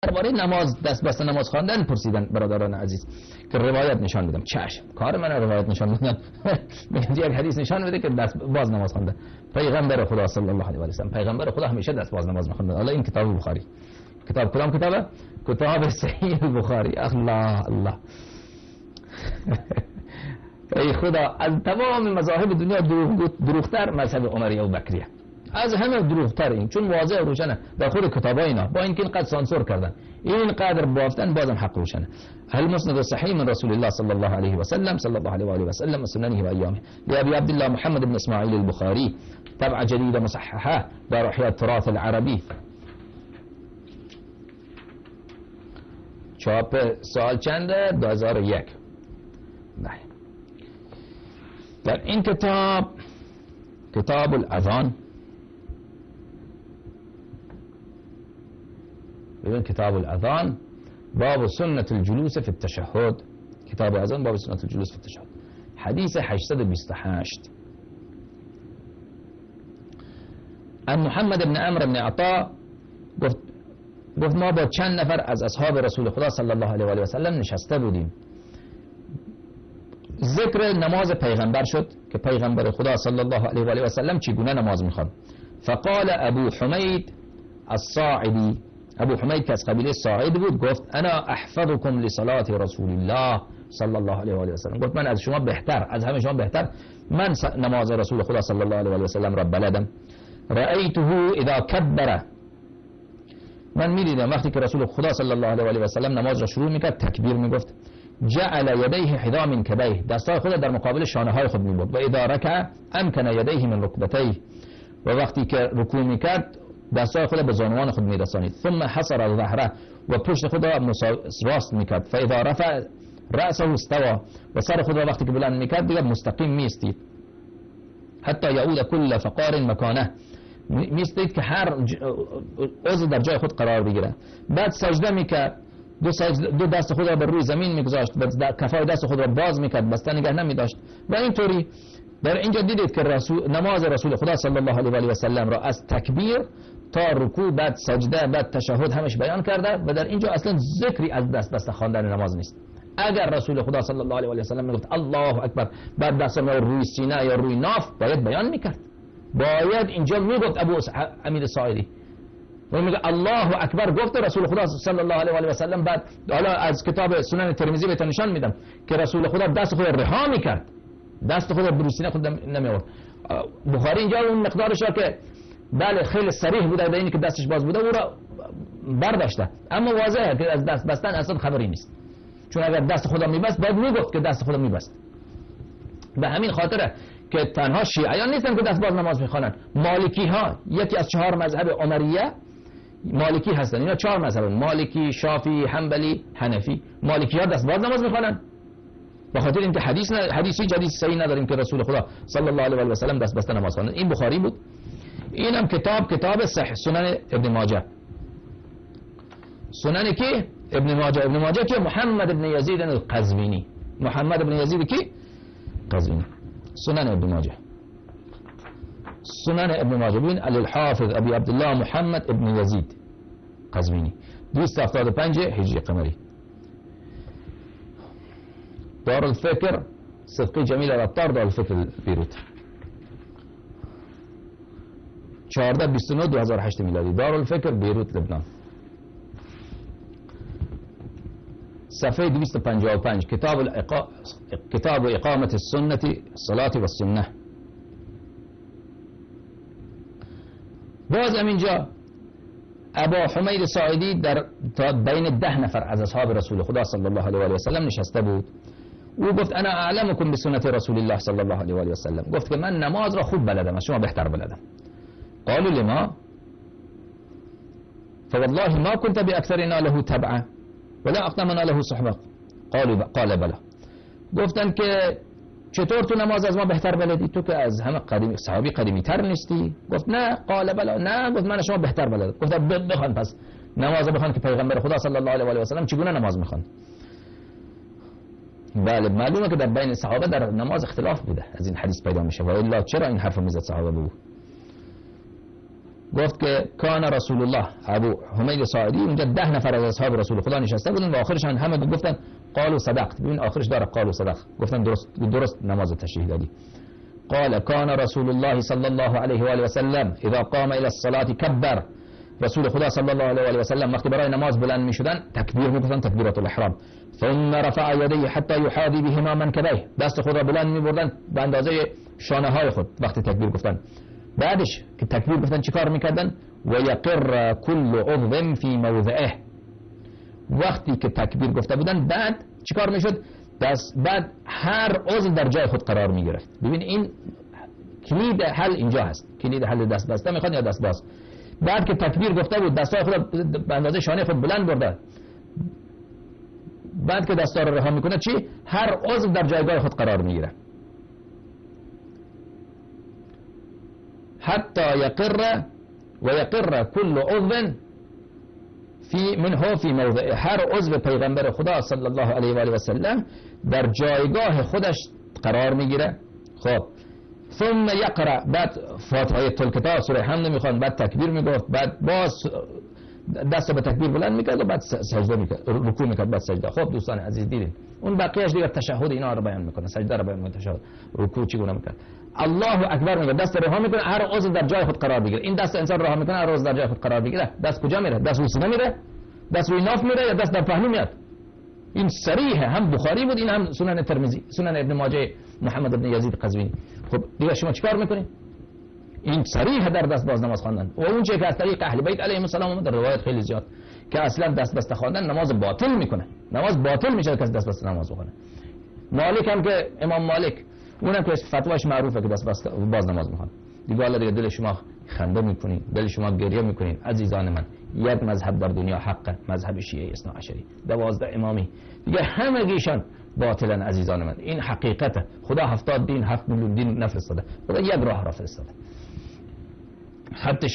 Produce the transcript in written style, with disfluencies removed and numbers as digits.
درباره نماز دست بسته نماز خواندن پرسیدن برادران عزیز که روایت نشان بدم. چشم، کار من روایت نشان بدم. میگم یک حدیث نشان بده که دست باز نماز خوانده. پیغمبر خدا صلی الله علیه و سلم، پیغمبر خدا همیشه دست باز نماز میخوند. حالا این کتاب بخاری، کتاب کدام کتابه؟ کتاب صحیح بخاری. الله الله. ای خدا، از تمام مذاهب دنیا دروغتر مذهب عمری و بکریه، از همه دروغتر این، چون واضح روشنه در خود کتابای اینا، با اینکه اینقدر سانسور کردن اینقدر بافتن بازم حق روشنه. المسند الصحيح من رسول الله صلى الله عليه وسلم صلى الله عليه وآله وسلم وسننه وأيامه لأبي عبد الله محمد بن إسماعيل البخاري، طبعة جديدة مصححة دار إحياء التراث العربي. چاپ سال چنده؟ 2001. در این کتاب، کتاب الاذان، ببین کتاب الاذان باب سنة الجلوس في التشهد، کتاب الاذان باب سنة الجلوس في التشهد، حدیث 828 ان محمد بن عمرو بن عطاء گفت ما با چند نفر از اصحاب رسول خدا صلی الله علیه و آله و سلم نشسته بودیم. ذکر نماز پیغمبر شد که پیغمبر خدا صلی الله علیه و آله و سلم چگونه نماز میخواند. فقال ابو حمید الصاعدی، ابو حمید که از قبیله صاعد بود، گفت انا احفظكم لصلاة رسول الله صلی الله علیه و آله و سلم، گفت من از شما بهتر، از همه شما بهتر من نماز رسول خدا صلی الله علیه و آله و سلم را بلدم. رأیته اذا کبر، من می‌دیدم وقتی که رسول خدا صلی الله علیه و آله و سلم نماز را شروع میکرد تکبیر میگفت. جعل یدیه حذا من کبیه، دستای خود در مقابل شانه های خود میبرد. و اذا رکع امکن یدیه من رکبتیه، و وقتی که رکوع میکرد دستای خود به زانوان خود میرسانید. ثم حصر ظهره، و پشت خود را راست میکرد. فاذا رفع رأسه استوى، و سر خود را وقتی که بلند میکرد دیگر مستقیم میستید. حتی یعود کل فقار مکانه، میستید که هر عضو در جای خود قرار بگیره. بعد سجده میکرد، دو دست خود را بر روی زمین میگذاشت و کفای دست خود را باز میکرد، بسته نگه نمیداشت. و اینطوری در اینجا دیدید که نماز رسول خدا صلی الله علیه و آله و سلم را از تکبیر تا رکوع، بعد سجده، بعد تشهد همش بیان کرده و در اینجا اصلا ذکری از دست بسته خواندن نماز نیست. اگر رسول خدا صلی الله علیه و آله و سلم میگفت الله اکبر، بعد دست را روی سینه یا روی ناف، باید بیان میکرد، باید اینجا میگفت ابو امیر صاعدی و میگه الله اکبر گفت رسول خدا صلی الله علیه و آله و سلم. بعد حالا از کتاب سنن ترمذی بهتون نشان میدم که رسول خدا دست خود رها میکرد، دست خود بر سینه خود نمیورد. بخاری اینجا اون مقدارش که بله خیلی صریح بوده به اینی که دستش باز بوده او را برداشته، اما واضحه که از دست بستن اصلا خبری نیست، چون اگر دست خدا میبست باید میگفت که دست خدا میبست. به همین خاطره که تنها شیعیان نیستن که دست باز نماز میخوانن، مالکی ها یکی از 4 مذهب عمریه مالکی هستن. اینا 4 مذهب، مالکی، شافعی، حنبلی، حنفی. مالکی ها دست باز نماز میخوانن به خاطر اینکه حدیثی جدید صحیح نداریم که رسول خدا صلی الله علیه و آله و سلم دست بسته نماز خواندن. این بخاری بود. اینم کتاب صحیح سنن ابن ماجه. سنن کی؟ ابن ماجه. ابن ماجه که محمد ابن یزید القزوینی، محمد ابن یزید کی؟ قزوینی. سنن ابن ماجه، سنن ابن ماجه بین الحافظ ابی عبدالله محمد ابن یزید قزوینی 275 هجری قمری. دار الفکر صدقی جمیل العطار، دار الفکر بیروت 14/29/2008 میلادی، دار الفکر بیروت لبنان. صفحه 255 کتاب اقامت السنة الصلاة والسنة. باز اینجا ابو حمید صاعدی در بین 10 نفر از اصحاب رسول خدا صلی الله علیه و آله و سلم نشسته بود. او گفت انا اعلمکم بسنت رسول الله صلی الله علیه و آله و سلم، گفت که من نماز را خوب بلدم، از شما بهتر بلدم. قالوا لما؟ فوالله ما كنت باكثرنا له تبعا ولا اقدمنا له صحبه. قال بلا. گفتن که چطور تو نماز از ما بهتر بلدی؟ تو که از همه صحابی قدیمی تر نیستی؟ گفت نه. قال بلا. نه، گفت من شما بهتر بلدم. گفت بخوان، پس نماز بخوان که پیغمبر خدا صلی الله علیه و آله و سلم چگونه نماز میخوان. بله معلومه که در بین صحابه در نماز اختلاف بوده، از این حدیث پیدا میشه. و الا چرا این حرف میزد صحابه بگو؟ گفت که کان رسول الله، ابو حمید ساعدی اونجا 10 نفر از اصحاب رسول خدا نشسته بودن و آخرشان همه گفتن قالوا صدقت. ببین آخرش داره قالوا صدق، گفتن درست نماز تشریح دادی. قال كان رسول الله صلى الله عليه وآله وسلم اذا قام الى الصلاة كبر. رسول خدا صلی الله علیه و آله و سلم وقتی برای نماز بلند میشدن تکبیر میگفتن، تکبیرات الاحرام. ثم رفع یدیه حتی یحاذی بهما منکبیه، دست خود را بلند میبردن به اندازه شانه های خود وقتی تکبیر گفتن. بعدش که تکبیر گفتن چیکار میکردن؟ و یقر كل عضو فی موضعه. وقتی که تکبیر گفته بودن بعد چیکار میشد؟ بعد هر عضو در جای خود قرار میگرفت. ببین این کلید حل اینجا هست، کلید حل دست بسته میخواد یا دست باز. بعد که تکبیر گفته بود دستای خود به اندازه شانه خود بلند برده، بعد که دستا رو رها میکنه چی؟ هر عضو در جایگاه خود قرار میگیره. حتی یقر و یقر كل عضو منه فی موضع. هر عضو پیغمبر خدا صلی الله علیه و آله و سلم در جایگاه خودش قرار میگیره. خب ثم یقرأ، بعد فاتحه الکتاب سوره حمد میخوان، بعد تکبیر میگفت، بعد باز دست به تکبیر بلند میکرد و بعد سجده میکرد، رکوع میکرد، بعد سجده. خب دوستان عزیز دیدین اون بقیه‌اش دیگه تشهد اینا رو بیان میکنه، سجده رو بیان میکنه، تشهد، رکوع چگونه میکرد، الله اکبر میگه، دست رها میکنه، هر عضو در جای خود قرار بگیره. این دست انسان رها میکنه هر عضو در جای خود قرار بگیره. دست کجا میره؟ دست روی سینه میره، دست روی ناف میره، یا دست در پهلو میاد؟ این صریحه، هم بخاری بود این هم سنن ترمذی، سنن ابن ماجه، محمد ابن یزید قزوینی. خب دیگه شما چیکار میکنید؟ این صریح در دست باز نماز خواندن و اون چه که از طریق اهل بیت علیهم السلام در روایت خیلی زیاد که اصلا دست بسته خواندن نماز باطل میکنه، نماز باطل میشه کسی دست بسته نماز بخونه. مالک هم که امام مالک اونم که فتواش معروفه که دست بسته باز نماز میخونه. دیگه حالا دیگه دل شما خنده میکنین، دل شما گریه میکنین. عزیزان من، یک مذهب در دنیا حقه، مذهب شیعه اثنا عشری، 12 امامی، دیگه همگیشان باطلن. عزیزان من این حقیقته. خدا 70 دین 7 میلیون دین نفرستاده، خدا یک راه را فرستاده. حتی